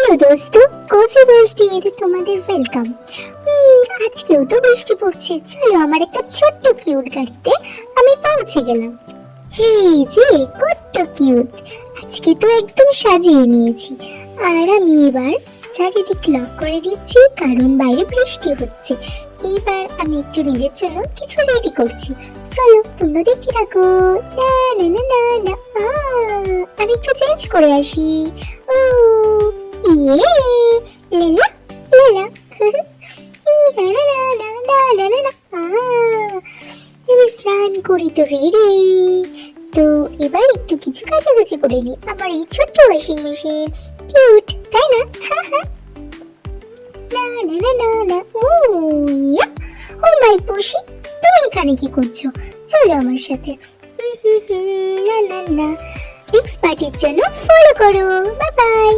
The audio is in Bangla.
হ্যালো দোস্ত, কোজি বয়েজ টিভিতে তোমাদের ওয়েলকাম। আজকেও তো বৃষ্টি পড়ছে, চলো আমার একটা ছোট্ট কিউট গাড়িতে আমি পৌঁছে গেলাম। হেই যে কত কিউট! আজকে তো একদম সাজিয়ে নিয়েছি। আর আমি এবার চারিদিক লক করে দিচ্ছি, কারণ বাইরে বৃষ্টি হচ্ছে। এইবার আমি একটু নিজের জন্য কিছু রেডি করছি। চলো তোমরা দেখতে থাকো। না না না না না, আমি একটু চেঞ্জ করে আসি। ও ইয়ে, লেলা লেলা, লা লা লা লা লা লা লা। আমি স্নান করি তো রেডি। তো এবার একটু কিছু কাচাকুচি করে নি। আমার এই ছোট্ট ওয়াশিং মেশিন কিউট, তাই না? না না না না না, ও ইয়া, ও মাই পুষি, তুমি এখানে কি করছো? চলো আমার সাথে। না না না, নেক্সট পার্টির জন্য ফলো করো। Bye bye.